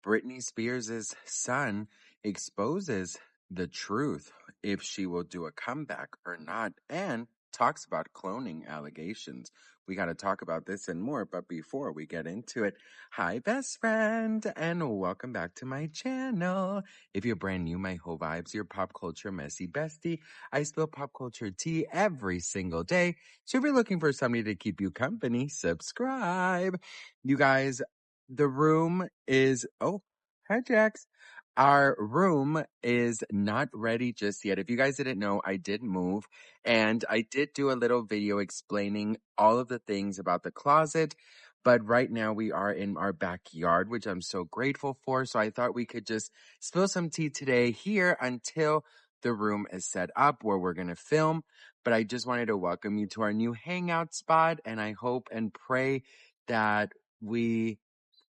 Britney Spears' son exposes the truth if she will do a comeback or not, and talks about cloning allegations. We got to talk about this and more, but before we get into it, hi, best friend, and welcome back to my channel. If you're brand new, my whole vibes, your pop culture messy bestie. I spill pop culture tea every single day, so if you're looking for somebody to keep you company, subscribe. You guys, the room is, oh, hi, Jax. Our room is not ready just yet. If you guys didn't know, I did move and I did do a little video explaining all of the things about the closet. But right now we are in our backyard, which I'm so grateful for. So I thought we could just spill some tea today here until the room is set up where we're going to film. But I just wanted to welcome you to our new hangout spot. And I hope and pray that we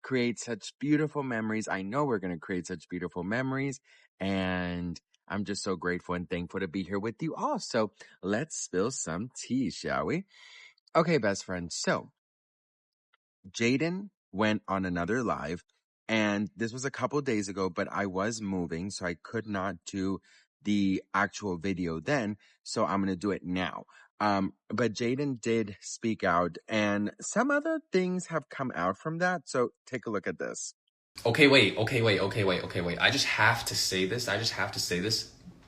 create such beautiful memories. I know we're going to create such beautiful memories, and I'm just so grateful and thankful to be here with you all. So let's spill some tea, shall we? Okay, best friends. So Jaden went on another live, and this was a couple days ago, but I was moving, so I could not do the actual video then. So I'm going to do it now. But Jaden did speak out, and some other things have come out from that. So take a look at this. Okay, wait. I just have to say this.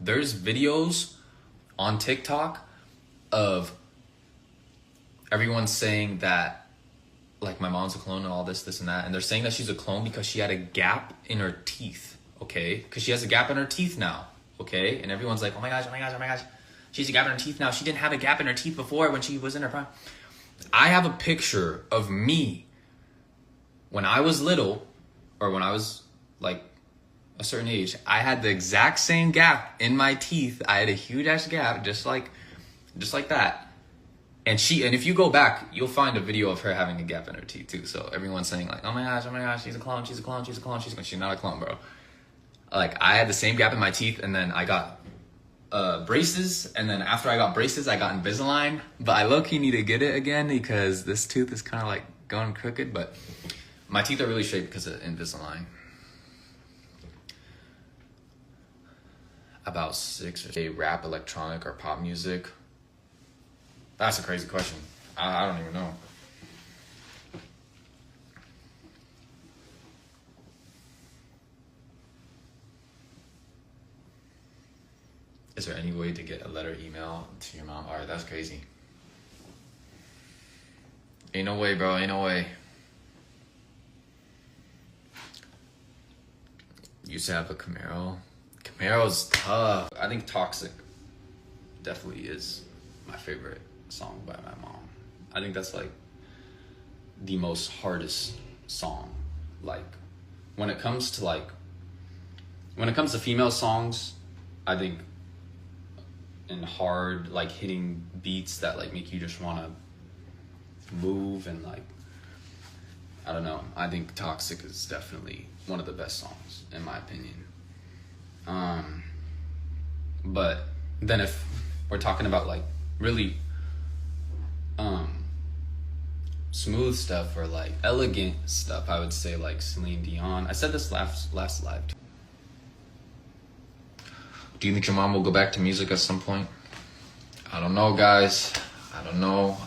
There's videos on TikTok of everyone saying that, like, my mom's a clone and all this and that. And they're saying that she's a clone because she had a gap in her teeth, okay? Because she has a gap in her teeth now, okay? And everyone's like, oh my gosh. She has a gap in her teeth now. She didn't have a gap in her teeth before when she was in her prime. I have a picture of me when I was little, or when I was like a certain age. I had the exact same gap in my teeth. I had a huge ass gap, just like that. And if you go back, you'll find a video of her having a gap in her teeth too. So everyone's saying like, oh my gosh, she's a clone. She's not a clone, bro. Like, I had the same gap in my teeth, and then I got braces, and then after I got braces, I got Invisalign. But I low-key need to get it again because this tooth is kind of like going crooked, but my teeth are really straight because of Invisalign. About 6 or 8 rap, electronic, or pop music. That's a crazy question. I don't even know. Is there any way to get a letter email to your mom? Alright, that's crazy. Ain't no way, bro. Ain't no way. Used to have a Camaro. Camaro's tough. I think Toxic definitely is my favorite song by my mom. I think that's like the most hardest song. Like, when it comes to female songs, I think in hard, like, hitting beats that like make you just want to move, and like, I don't know, I think Toxic is definitely one of the best songs in my opinion. But then if we're talking about like really smooth stuff or like elegant stuff, I would say like Celine Dion. I said this last live. Do you think your mom will go back to music at some point? I don't know, guys. I don't know.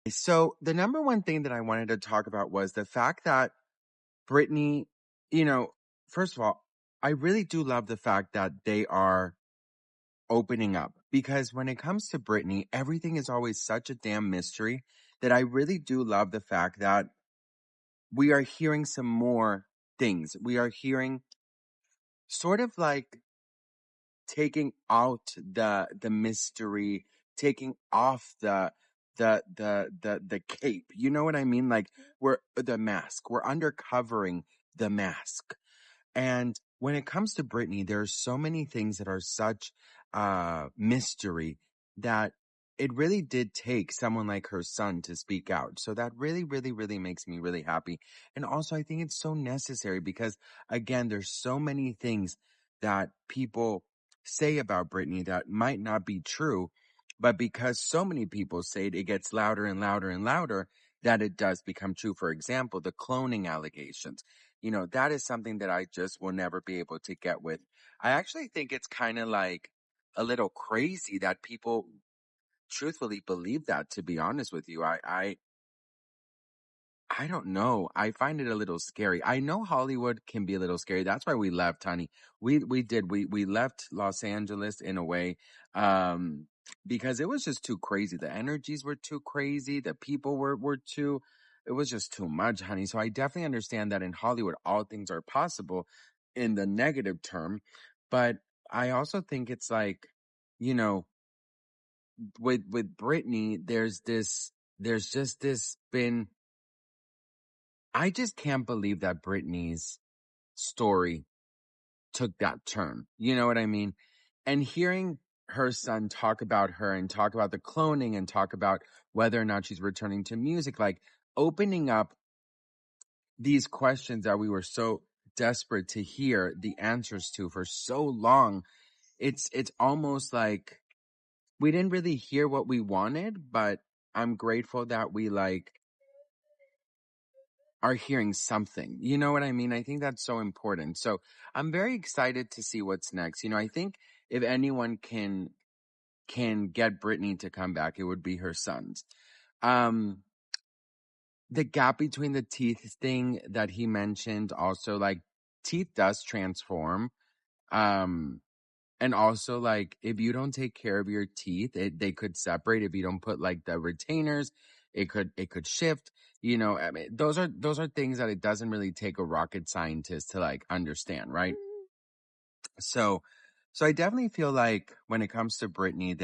So the number one thing that I wanted to talk about was the fact that Britney, first of all, I really do love the fact that they are opening up, because when it comes to Britney, everything is always such a damn mystery that I really do love the fact that we are hearing some more things. We are hearing sort of like taking out the mystery, taking off the cape. You know what I mean? Like, we're the mask. We're uncovering the mask. And when it comes to Britney, there's so many things that are such mystery that it really did take someone like her son to speak out. So that really, really, really makes me really happy. And also, I think it's so necessary because, again, there's so many things that people say about Britney that might not be true, but because so many people say it, it gets louder and louder and louder. that it does become true. For example, the cloning allegations. That is something that I just will never be able to get with. I actually think it's kind of like a little crazy that people truthfully believe that, to be honest with you. I don't know. I find it a little scary. I know Hollywood can be a little scary. That's why we left, honey. We left Los Angeles in a way, um, because it was just too crazy. The energies were too crazy. The people were too. It was just too much, honey. So I definitely understand that in Hollywood, all things are possible, in the negative term, but I also think it's like, you know, with Britney, there's just this been. I just can't believe that Britney's story took that turn. You know what I mean? And hearing her son talk about her and talk about the cloning and talk about whether or not she's returning to music, like opening up these questions that we were so desperate to hear the answers to for so long. It's almost like we didn't really hear what we wanted, but I'm grateful that we are hearing something. You know what I mean? I think that's so important. So I'm very excited to see what's next. I think if anyone can get Britney to come back, it would be her sons. Um the gap between the teeth thing that he mentioned, also, like, teeth does transform. Um and also, like, if you don't take care of your teeth, they could separate. If you don't put like the retainers, it could shift. I mean, those are things that it doesn't really take a rocket scientist to like understand, right? So, so I definitely feel like when it comes to Britney,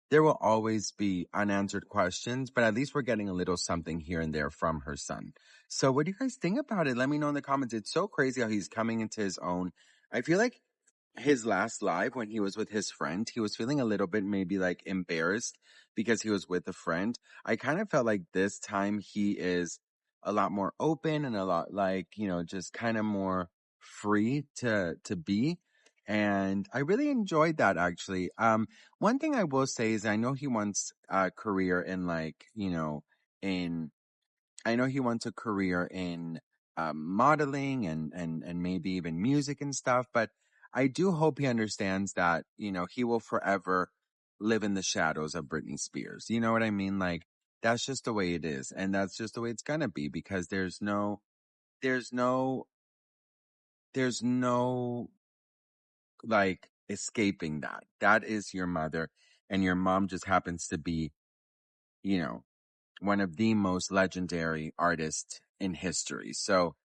there will always be unanswered questions, but at least we're getting a little something here and there from her son. So, what do you guys think about it? Let me know in the comments. It's so crazy how he's coming into his own. I feel like his last live, when he was with his friend, he was feeling a little bit maybe like embarrassed because he was with a friend. I kind of felt like this time he is a lot more open and a lot, like, just kind of more free to be. And I really enjoyed that, actually. One thing I will say is I know he wants a career in, like, in I know he wants a career in modeling and maybe even music and stuff, but I do hope he understands that, he will forever live in the shadows of Britney Spears. You know what I mean? Like, that's just the way it is. And that's just the way it's gonna be, because there's no, there's no like escaping that. That is your mother, and your mom just happens to be, you know, one of the most legendary artists in history. So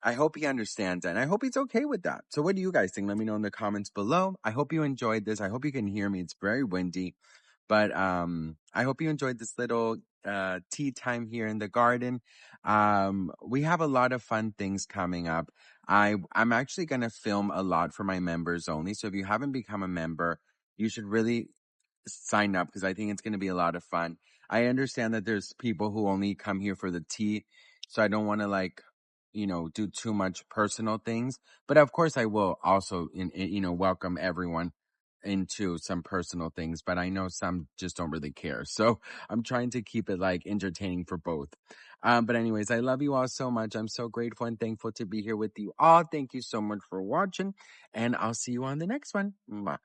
I hope he understands that, and I hope he's okay with that. So what do you guys think? Let me know in the comments below. I hope you enjoyed this. I hope you can hear me. It's very windy, but I hope you enjoyed this little tea time here in the garden. We have a lot of fun things coming up. I'm actually going to film a lot for my members only. So if you haven't become a member, you should really sign up, because I think it's going to be a lot of fun. I understand that there's people who only come here for the tea, so I don't want to, like, do too much personal things. But of course, I will also, welcome everyone into some personal things. But I know some just don't really care, so I'm trying to keep it like entertaining for both. But anyways, I love you all so much. I'm so grateful and thankful to be here with you all. Thank you so much for watching, and I'll see you on the next one. Mwah.